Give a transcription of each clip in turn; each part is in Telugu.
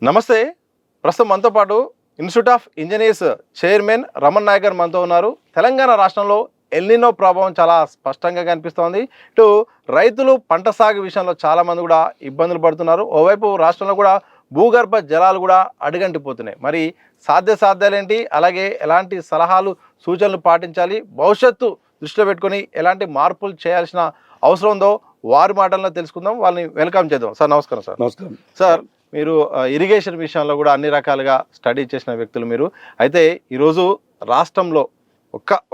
నమస్తే. ప్రస్తుతం మనతో పాటు institute of engineers chairman Raman Naik గారు మనతో ఉన్నారు. తెలంగాణ రాష్ట్రంలో ఎల్నినో ప్రభావం చాలా స్పష్టంగా కనిపిస్తోంది. ఇటు రైతులు పంట సాగు విషయంలో చాలామంది కూడా ఇబ్బందులు పడుతున్నారు. ఓవైపు రాష్ట్రంలో కూడా భూగర్భ జలాలు కూడా అడుగంటిపోతున్నాయి. మరి సాధ్యాలేంటి, అలాగే ఎలాంటి సలహాలు సూచనలు పాటించాలి, భవిష్యత్తు దృష్టిలో పెట్టుకొని ఎలాంటి మార్పులు చేయాల్సిన అవసరం ఉందో వారి మాటల్లో తెలుసుకుందాం. వాళ్ళని వెల్కమ్ చేద్దాం. సార్ నమస్కారం. సార్ నమస్కారం సార్, మీరు ఇరిగేషన్ విషయంలో కూడా అన్ని రకాలుగా స్టడీ చేసిన వ్యక్తులు మీరు. అయితే ఈరోజు రాష్ట్రంలో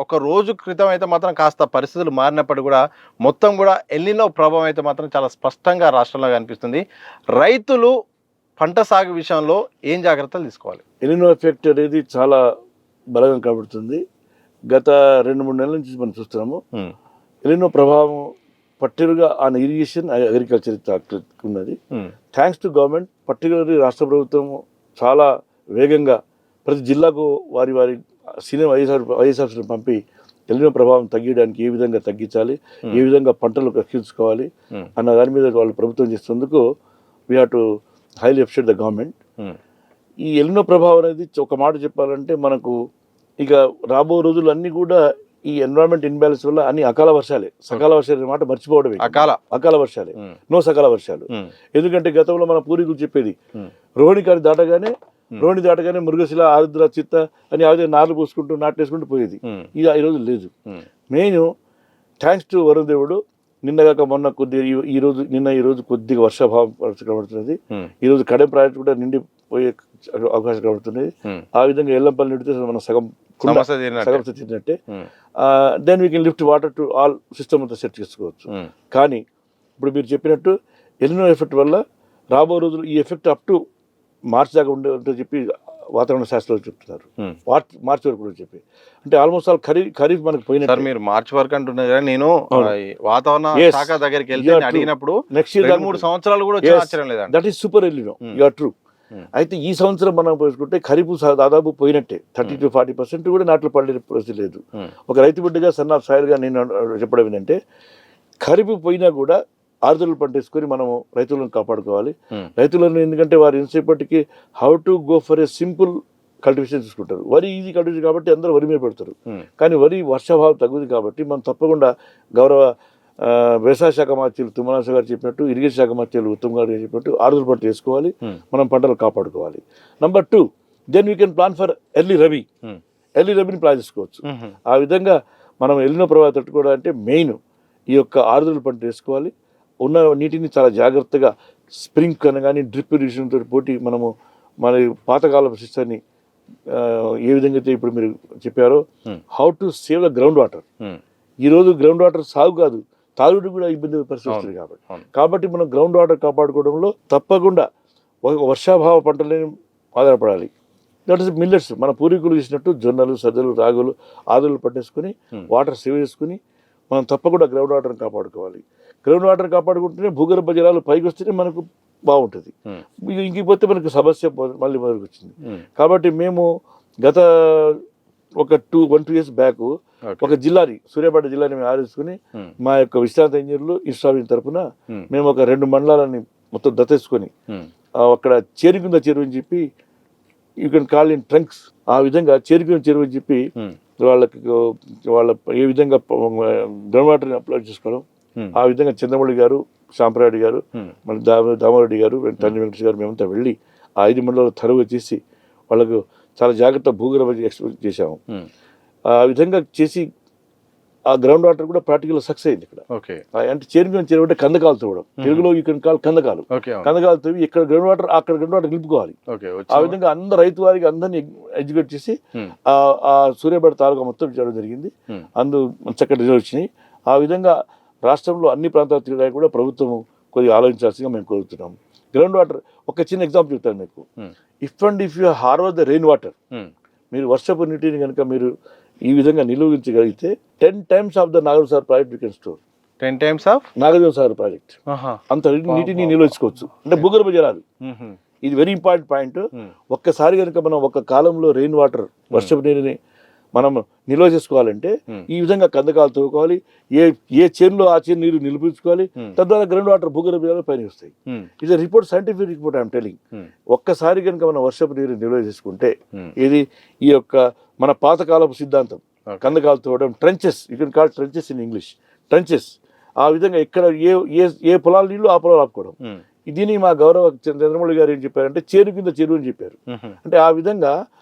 ఒక రోజు క్రితం అయితే మాత్రం కాస్త పరిస్థితులు మారినప్పటికీ కూడా మొత్తం కూడా ఎల్నినో ప్రభావం అయితే మాత్రం చాలా స్పష్టంగా రాష్ట్రంలో కనిపిస్తుంది. రైతులు పంట సాగు విషయంలో ఏం జాగ్రత్తలు తీసుకోవాలి? ఎలినో ఎఫెక్ట్ అనేది చాలా బలంగా కనబడుతుంది. గత 2-3 నెలల నుంచి మనం చూస్తున్నాము. ఎలినో ప్రభావం పర్టికులర్గా ఆన్ ఇరిగేషన్, అగ్రికల్చర్ ఉన్నది. థ్యాంక్స్ టు గవర్నమెంట్, పర్టికులర్లీ రాష్ట్ర ప్రభుత్వం చాలా వేగంగా ప్రతి జిల్లాకు వారి వారి సీనియర్ ఐఏఎస్ పంపి ఎలినో ప్రభావం తగ్గించడానికి ఏ విధంగా తగ్గించాలి, ఏ విధంగా పంటలు రక్షించుకోవాలి అన్న దాని మీద వాళ్ళు ప్రభుత్వం చేసేందుకు we have to highly appreciate the government. ఈ ఎలినో ప్రభావం అనేది ఒక మాట చెప్పాలంటే మనకు ఇక రాబో రోజులు అన్నీ కూడా ఈ ఎన్విరాన్మెంట్ ఇన్బ్యాలెన్స్ వల్ల అన్ని అకాల వర్షాలే, సకాల వర్షాలు మాట మర్చిపోవడమే. అకాల వర్షాలే, నో సకాల వర్షాలు. ఎందుకంటే గతంలో మన పూర్వీకులు చెప్పేది రోహిణి దాటగానే మృగశిల, ఆరుద్ర, చిత్త అని ఆ విధంగా నార్లు పోసుకుంటూ నాటేసుకుంటూ పోయేది. ఇది ఈరోజు లేదు. మెయిన్ థ్యాంక్స్ టు వరుణ్ దేవుడు, నిన్నగాక మొన్న కొద్దిగా ఈ రోజు కొద్దిగా వర్షాభావం కనబడుతున్నది. ఈ రోజు కడెం ప్రాజెక్ట్ కూడా నిండిపోయే అవకాశం కనబడుతున్నది. ఆ విధంగా ఎల్లంపల్లి నిండితే మనం సగం తిన్నట్టే. Then we can lift water to all system అంతా సెట్ చేసుకోవచ్చు. కానీ ఇప్పుడు మీరు చెప్పినట్టు ఎలినో ఎఫెక్ట్ వల్ల రాబో రోజులు ఈ ఎఫెక్ట్ అప్ టు మార్చి దాకా ఉంటే చెప్పి వాతావరణ శాస్త్రాలు చెప్తున్నారు. మార్చి వరకు కూడా చెప్పి, అంటే ఆల్మోస్ట్ ఆల్ ఖరీఫ్ మనకు పోయిన. మీరు మార్చి వరకు అంటున్నారు కదా, నేను వాతావరణ శాఖ దగ్గరికి వెళ్తే అడిగినప్పుడు నెక్స్ట్ 3 సంవత్సరాలు కూడా ఆశ్చర్యం లేదు. దట్ ఈస్ సూపర్ ఎలినో, యు ఆర్ ట్రూ. అయితే ఈ సంవత్సరం మనం పోసుకుంటే ఖరీఫ్ దాదాపు పోయినట్టే. 30-40% కూడా నాట్లు పడే పరిస్థితి లేదు. ఒక రైతు బిడ్డగా సన్న సాయిల్గా నేను చెప్పడం ఏంటంటే, ఖరీఫ్ పోయినా కూడా ఆరుదలు పంటేసుకొని మనము రైతులను కాపాడుకోవాలి. రైతులను ఎందుకంటే వారు ఎంతసేపటికి how to go for a simple cultivation తీసుకుంటారు. వరి ఈజీ కల్టివేషన్ కాబట్టి అందరూ వరి మీద పెడతారు. కానీ వరి వర్షాభావం తగ్గుతుంది కాబట్టి మనం తప్పకుండా గౌరవ వ్యవసాయ శాఖ మంత్రులు తుమ్మల గారు చెప్పినట్టు, ఇరిగేషన్ శాఖ మంత్రులు ఉత్తమ్ గారు చెప్పినట్టు ఆరుదల పంట వేసుకోవాలి, మనం పంటలు కాపాడుకోవాలి. Number 2, then we can plan for early రబీని ప్లాన్ చేసుకోవచ్చు. ఆ విధంగా మనం ఎలినో ప్రభావం తట్టుకోవడానికి మెయిన్ ఈ యొక్క ఆరుదల పంట వేసుకోవాలి. ఉన్న నీటిని చాలా జాగ్రత్తగా స్ప్రింక్ అని కానీ డ్రిప్ ఇరిగేషన్తో పోటీ మనము మన పాతకాల సిస్టాన్ని ఏ విధంగా అయితే ఇప్పుడు మీరు చెప్పారో, how to save the ground water. ఈరోజు గ్రౌండ్ వాటర్ సాగు కాదు, తాగుడు కూడా ఇబ్బంది పరిస్థితి వస్తుంది. కాబట్టి మనం గ్రౌండ్ వాటర్ కాపాడుకోవడంలో తప్పకుండా వర్షాభావ పంటలని ఆధారపడాలి. That is millets. మన పూర్వీకులు చేసినట్టు జొన్నలు, సజ్జలు, రాగులు, ఆదులు పట్టేసుకుని వాటర్ సేవ్ చేసుకుని మనం తప్పకుండా గ్రౌండ్ వాటర్ని కాపాడుకోవాలి. గ్రౌండ్ వాటర్ కాపాడుకుంటేనే భూగర్భ జలాలు పైకి వస్తేనే మనకు బాగుంటుంది. ఇంకిపోతే మనకు సమస్య మళ్ళీ మొదలుకు వచ్చింది. కాబట్టి మేము గత ఒక 1-2 years బ్యాక్ ఒక జిల్లాని, సూర్యాపేట జిల్లాని మేము ఆలోచించుకుని మా యొక్క విశ్రాంత ఇంజనీర్లు ఇన్స్టాల్ తరఫున మేము ఒక 2 మండలాలని మొత్తం దత్తేసుకొని అక్కడ చేరుకుంద చెరువు అని చెప్పి, you can call in trunks, ఆ విధంగా చేరుకున్న చెరువు అని చెప్పి వాళ్ళ ఏ విధంగా గ్రౌండ్ వాటర్ని అప్లై చేసుకోవడం, ఆ విధంగా చంద్రమౌళి గారు, శాంపరాయుడు గారు, మన దామారెడ్డి గారు, తండ్రి వెంకటేష్ గారు మేమంతా వెళ్ళి ఆ 5 మండలాలు తరువు చేసి వాళ్ళకు చాలా జాగ్రత్త భూగర్భ ఎక్స్ప్లోర్ చేశాము. ఆ విధంగా చేసి ఆ గ్రౌండ్ వాటర్ కూడా ప్రాక్టికల్ సక్సెస్ అయింది ఇక్కడ. అంటే చేరుకుని చెరువు అంటే కందకాలు తవ్వడం, తెలుగులో యూ కెన్ కాల్ కందకాలు తవ్వి ఇక్కడ గ్రౌండ్ వాటర్, అక్కడ గ్రౌండ్ వాటర్ నిలుపుకోవాలి. ఆ విధంగా అందరు రైతు వారికి అందరినీ ఎడ్యుకేట్ చేసి ఆ సూర్యాపేట తాలూకా మొత్తం చేయడం జరిగింది. చక్కటి రిజల్ట్ వచ్చినాయి. ఆ విధంగా రాష్ట్రంలో అన్ని ప్రాంతాలు తిరగడానికి కూడా ప్రభుత్వం కొద్దిగా ఆలోచించాల్సిందిగా మేము కోరుతున్నాము. గ్రౌండ్ వాటర్ ఒక చిన్న ఎగ్జాంపుల్ చెప్తాను మీకు. If you harvest the rain water, మీరు వర్షపు నీటిని కనుక మీరు ఈ విధంగా నిలువగించగలిగితే 10 times of the Nagarjuna Sagar project you can store. 10 times of Nagarjuna Sagar project అంత నీటిని నిల్వచ్చుకోవచ్చు. అంటే భూగర్భ జలాలు, ఇది వెరీ ఇంపార్టెంట్ పాయింట్. ఒక్కసారి కనుక మనం ఒక కాలంలో రెయిన్ వాటర్ వర్షపు నీటిని మనం నిల్వ చేసుకోవాలంటే ఈ విధంగా కందకాలు తవ్వుకోవాలి. ఏ చేనులో ఆ చేను నీరు నిలిపించుకోవాలి. తద్వారా గ్రౌండ్ వాటర్ భూగర్భ జలాలు పైన వస్తాయి. ఇది report, scientific report I'm telling. ఒక్కసారి కనుక మనం వర్షపు నీరు నిల్వ చేసుకుంటే ఇది ఈ యొక్క మన పాతకాలపు సిద్ధాంతం కందకాలు తవ్వడం, trenches, you can call trenches in English, trenches. ఆ విధంగా ఎక్కడ ఏ పొలాల నీళ్ళు ఆ పొలాలు ఆపుకోవడం. దీన్ని మా గౌరవ చంద్రమౌళి గారు ఏం చెప్పారంటే చేరు కింద చెరువు అని చెప్పారు. అంటే ఆ విధంగా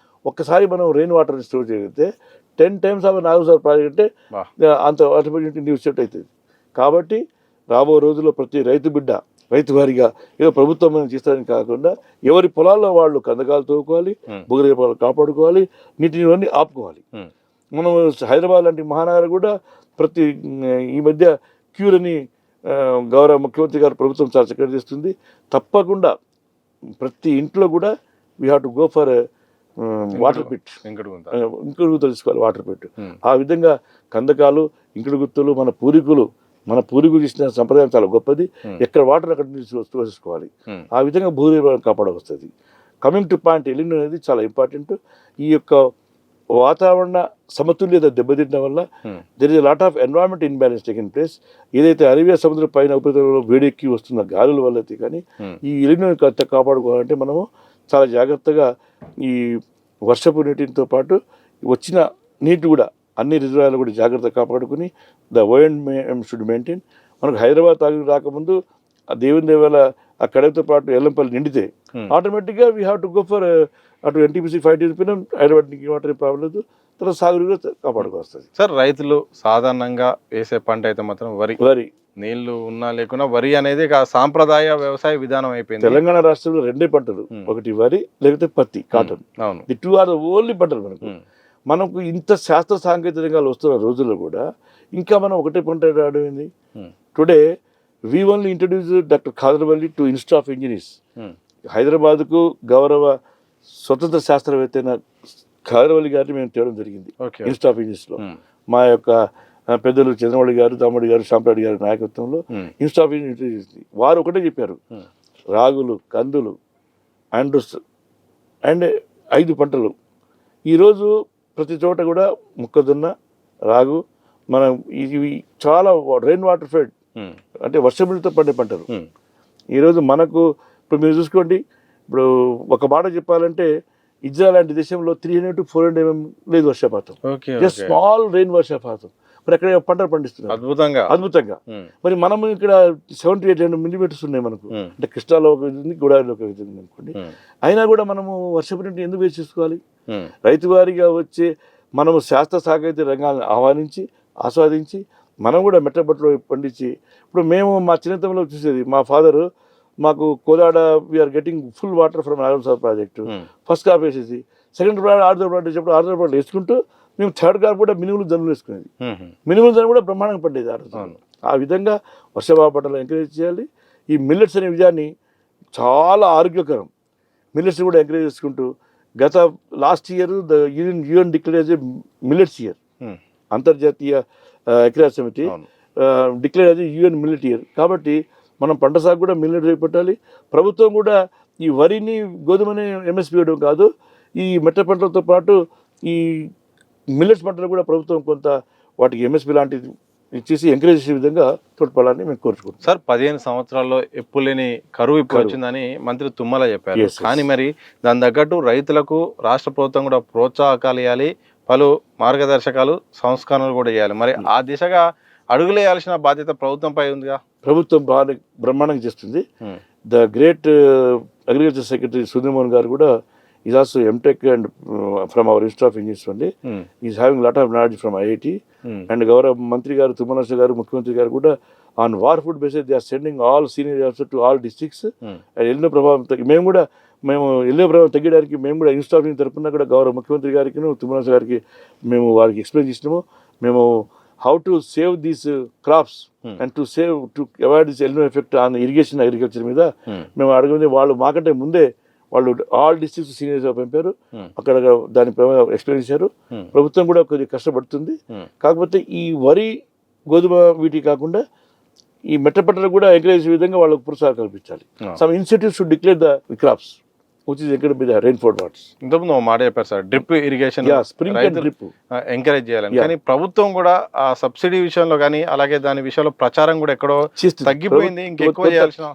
ఒక్కసారి మనం రెయిన్ వాటర్ స్టోర్ చేయగలిగితే 10 times ఆఫ్ నాగసార్ ప్రాజెక్ట్ అంటే అంత ఆటోమేటిక్ న్యూస్ సెట్ అవుతుంది. కాబట్టి రాబో రోజుల్లో ప్రతి రైతు బిడ్డ రైతు వారిగా ఏదో ప్రభుత్వం మనం చేస్తారని కాకుండా ఎవరి పొలాల్లో వాళ్ళు కందకాలు తవ్వుకోవాలి, భూగర్భ పొలాలు కాపాడుకోవాలి, నీటిని ఆపుకోవాలి. మనం హైదరాబాద్ లాంటి మహానగరం కూడా ప్రతి ఈ మధ్య క్యూర్ అని గౌరవ ముఖ్యమంత్రి గారు ప్రభుత్వం చాలా చక్కగా చేస్తుంది. తప్పకుండా ప్రతి ఇంట్లో కూడా we have to go for water pit, ఇంకుడు తెలుసుకోవాలి వాటర్ పిట్. ఆ విధంగా కందకాలు, ఇంకుడు గుర్తులు మన పూర్వీకులు ఇచ్చిన సంప్రదాయం చాలా గొప్పది. ఎక్కడ వాటర్ అక్కడ చూసుకోవాలి. ఆ విధంగా భూగర్భ కాపాడవస్తుంది. కమింగ్ టు పాయింట్, ఎలినో అనేది చాలా ఇంపార్టెంట్. ఈ యొక్క వాతావరణ సమతుల్యత దెబ్బతింటడం వల్ల there is lot of environment imbalance taking place. ఏదైతే అరేబియా సముద్రం పైన ఉపరితలంలో వేడెక్కి వస్తున్న గాలుల వల్ల అయితే కానీ ఈ ఎలినో కాపాడుకోవాలంటే మనము చాలా జాగ్రత్తగా ఈ వర్షపు నీటితో పాటు వచ్చిన నీటి కూడా అన్ని రిజర్వాయర్లు కూడా జాగ్రత్తగా కాపాడుకుని ద ఓఎండ్ షుడ్ మెయింటైన్. మనకు హైదరాబాద్ తాగి రాకముందు ఆ దేవుని దేవాల ఆ కడవతో పాటు ఎల్లంపల్లి నిండితే ఆటోమేటిక్గా we have to go for అటు ఎన్టీపీసీ 5 చెప్పినా హైదరాబాద్ వాటర్ ప్రాబ్లం లేదు. తర్వాత సాగుగా కాపాడుకొస్తుంది. సార్, రైతులు సాధారణంగా వేసే పంట అయితే మాత్రం వరి. నీళ్లు ఉన్నా లేకున్నా వరి అనేది సాంప్రదాయ వ్యవసాయ విధానం అయిపోయింది. తెలంగాణ రాష్ట్రంలో 2 పంటలు, ఒకటి వరి లేకపోతే పత్తి, cotton. The 2 are the only పంటలు. మనకు ఇంత శాస్త్ర సాంకేతిక రంగాలు వస్తున్న రోజుల్లో కూడా ఇంకా మనం ఒకటే పంట రావడం ఏంది? Today we only introduce doctor Khadarvalli to institute of engineers. హైదరాబాద్కు గౌరవ స్వతంత్ర శాస్త్రవేత్త అయిన ఖాదర్వల్లి గారిని మేము తేవడం జరిగింది ఇన్స్టిట్యూట్ ఆఫ్ ఇంజనీర్స్లో. మా యొక్క పెద్దలు చంద్రమౌళి గారు, దామోడి గారు, శాంపరెడ్డి గారి నాయకత్వంలో ఇన్స్టిట్యూట్ ఆఫ్ ఇంజనీర్స్ వారు ఒకటే చెప్పారు, రాగులు, కందులు అండ్ 5 పంటలు. ఈరోజు ప్రతి చోట కూడా మొక్కజొన్న, రాగు, మనం ఇవి చాలా రెయిన్ వాటర్ ఫెడ్ అంటే వర్షములతో పండే పంటలు. ఈరోజు మనకు ఇప్పుడు మీరు చూసుకోండి, ఇప్పుడు ఒక మాట చెప్పాలంటే ఇజ్రాయెల్ లాంటి దేశంలో 300 to 400 mm లేదు వర్షపాతం. జస్ట్ స్మాల్ రెయిన్ వర్షపాతం. మరి అక్కడ పంటలు పండిస్తున్నారు అద్భుతంగా. మరి మనం ఇక్కడ 7 to 800 millimeters ఉన్నాయి మనకు. అంటే కృష్ణాలో ఒక విధంగా, గోదావరిలో ఒక విధంగా అనుకోండి. అయినా కూడా మనము వర్షపు నీటిని ఎందుకు వేస్ట్ చేసుకోవాలి? రైతు వారిగా వచ్చే మనము శాస్త్ర సాంకేతిక రంగాలను ఆస్వాదించి మనం కూడా మెట్టబట్టలో పండించి, ఇప్పుడు మేము మా చిన్నతనంలో చూసేది, మా ఫాదరు మాకు Kodad we are getting full water from నాగసార్ ప్రాజెక్టు. ఫస్ట్ క్రాప్ వేసేసి సెకండ్ క్రాప్ ఆరుదల ప్లాట్ వేసేప్పుడు ఆరుదల ప్లాట్లు వేసుకుంటూ మేము థర్డ్ క్రాప్ కూడా మినుములు జనులు వేసుకునేది. మినుములు జనులు కూడా బ్రహ్మాండంగా పడేది ఆ రోజు. ఆ విధంగా వర్షపాత పంటలు ఎంకరేజ్ చేయాలి. ఈ మిల్లెట్స్ అనే విజయాన్ని చాలా ఆరోగ్యకరం. మిల్లెట్స్ కూడా ఎంకరేజ్ చేసుకుంటూ గత last year the UN declare as a millets year. అంతర్జాతీయ ఐక్యరాజ్య సమితి declare as a UN millet year. కాబట్టి మనం పంట సాగు కూడా మిల్లెట్ పెట్టాలి. ప్రభుత్వం కూడా ఈ వరిని, గోధుమని ఎంఎస్పీ ఇవ్వడం కాదు, ఈ మెట్ట పంటలతో పాటు ఈ మిల్లెట్స్ పంటలు కూడా ప్రభుత్వం కొంత వాటికి ఎంఎస్పీ లాంటిది ఇచ్చేసి ఎంకరేజ్ చేసే విధంగా తోడ్పడాలని మేము కోరుకుంటున్నాం. సార్, 15 సంవత్సరాల్లో ఎప్పుడు లేని కరువు ఇప్పుడు వచ్చిందని మంత్రి తుమ్మల చెప్పారు. కానీ మరి దాని తగ్గట్టు రైతులకు రాష్ట్ర ప్రభుత్వం కూడా ప్రోత్సాహకాలు ఇవ్వాలి, పలు మార్గదర్శకాలు, సంస్కరణలు కూడా చేయాలి. మరి ఆ దిశగా అడుగులేయాల్సిన బాధ్యత ప్రభుత్వంపై ఉందిగా. ప్రభుత్వం బాగా బ్రహ్మాండంగా చేస్తుంది. The great agriculture secretary Sudhir Mohan గారు కూడా is also MTech and from our institute of engineers అండి. Is having lot of knowledge from IIT. And గౌరవ మంత్రి గారు తుమ్మల గారు, ముఖ్యమంత్రి గారు కూడా on war food basis they are sending all senior officer to all districts. And ఎన్నో ప్రభావం మేము ఎన్నో ప్రభావం తగ్గడానికి మేము కూడా ఇన్స్టిట్యూట్ ఆఫ్ ఇంజనీర్ తరఫున కూడా గౌరవ ముఖ్యమంత్రి గారికి, తుమ్మల గారికి మేము వారికి ఎక్స్ప్లెయిన్ చేసినాము. మేము how to save these crops and to avoid this El Nino effect on irrigation agriculture మీద మేము అడగండి. వాళ్ళు మాకంటే ముందే వాళ్ళు ఆల్ డిస్ట్రిక్ట్స్ సీనియర్స్ పంపారు, అక్కడ దాని ఎక్స్ప్లెయిన్ చేశారు. ప్రభుత్వం కూడా కొద్దిగా కష్టపడుతుంది. కాకపోతే ఈ వరి, గోధుమ వీటి కాకుండా ఈ మెట్ట పంటలు కూడా ఎంకరేజ్ విధంగా వాళ్ళకు ప్రోత్సాహం కల్పించాలి. Some incentives should declare the crops. which is encouraged by the rainfall waters. ఇంతకుముందు ఒక మాట చెప్పారు sir, drip irrigation Yeah, sprinkle and రైతులు drip. ఎంకరేజ్ చేయాలని. Yeah. కానీ ప్రభుత్వం కూడా ఆ సబ్సిడీ విషయంలో కానీ అలాగే దాని విషయంలో ప్రచారం కూడా ఎక్కడో చేస్తుంది. తగ్గిపోయింది, ఇంకెక్కువ చేయాల్సిన.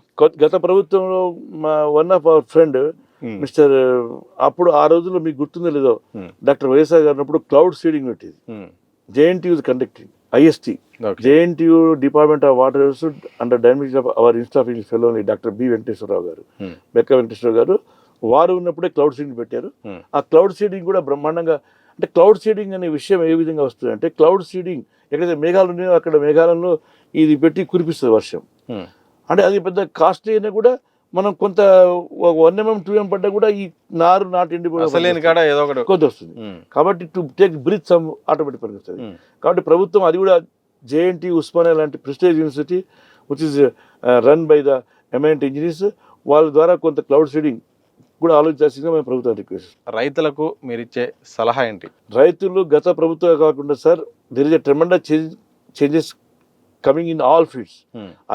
గత ప్రభుత్వంలో మా one of our friend mister అప్పుడు ఆ రోజుల్లో మీకు గుర్తుందో లేదో డాక్టర్ వైఎస్ఆర్ గారు ఉన్నప్పుడు క్లౌడ్ సీడింగ్ పెట్టేది. JNTU conducting IST. JNTU department of water under direction of our institute of English fellow doctor B Venkateswara Rao గారు, బెక్క వెంకటేశ్వరరావు గారు, వారు ఉన్నప్పుడే క్లౌడ్ సీడింగ్ పెట్టారు. ఆ క్లౌడ్ సీడింగ్ కూడా బ్రహ్మాండంగా, అంటే క్లౌడ్ సీడింగ్ అనే విషయం ఏ విధంగా వస్తుంది అంటే, క్లౌడ్ సీడింగ్ ఎక్కడైతే మేఘాలు ఉన్నాయో అక్కడ మేఘాలలో ఇది పెట్టి కురిపిస్తుంది వర్షం. అంటే అది పెద్ద కాస్ట్లీ అయినా కూడా మనం కొంత 1 mm 2 mm పడ్డా కూడా ఈ నారు నాటి అసలేని కాడ ఏదో ఒకటి కొంత వస్తుంది. కాబట్టి to take breath some automatic పనికి వస్తుంది. కాబట్టి ప్రభుత్వం అది కూడా JNT ఉస్మానియా లాంటి prestige university which is run by the eminent engineers, వాళ్ళ ద్వారా కొంత క్లౌడ్ సీడింగ్ కూడా ఆలోచించాల్సిందిగా మేము ప్రభుత్వం రిక్వెస్ట్. రైతులకు మీరు ఇచ్చే సలహా ఏంటి? రైతులు గత ప్రభుత్వం కాకుండా sir, there is a tremendous changes coming in all fields.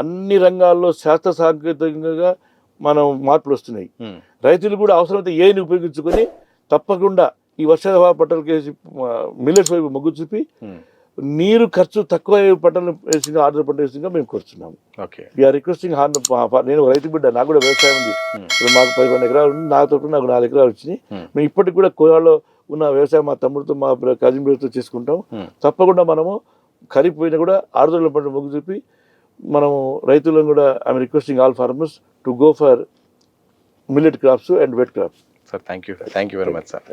అన్ని రంగాల్లో శాస్త్ర సాంకేతికంగా మనం మార్పులు వస్తున్నాయి. రైతులు కూడా అవసరమైతే ఏని ఉపయోగించుకొని తప్పకుండా ఈ వర్షాభావ పంటలు వేసి మిల్లెట్స్ వైపు మొగ్గు చూపి నీరు ఖర్చు తక్కువ పంటలు వేసి ఆర్డర్ పంట వేసిందిగా మేము కోరుతున్నాము. వీఆర్ రిక్వెస్టింగ్ నేను రైతు బిడ్డ, నాకు కూడా వ్యవసాయం ఉంది. ఇప్పుడు మాకు 11 ఎకరాలు ఉంది, నా తోట నాకు 4 ఎకరాలు వచ్చినాయి. మేము ఇప్పటికి కూడా కోయాలో ఉన్న వ్యవసాయం మా తమ్ముడితో మా కజిన్ బ్రదర్తో చేసుకుంటాం. తప్పకుండా మనము ఖరీఫ్ పోయినా కూడా ఆరుదల పంట మొగ్గు చూపి మనము రైతులను కూడా I'm requesting all farmers to go for millet crops and wet crops. Sir thank you very much sir.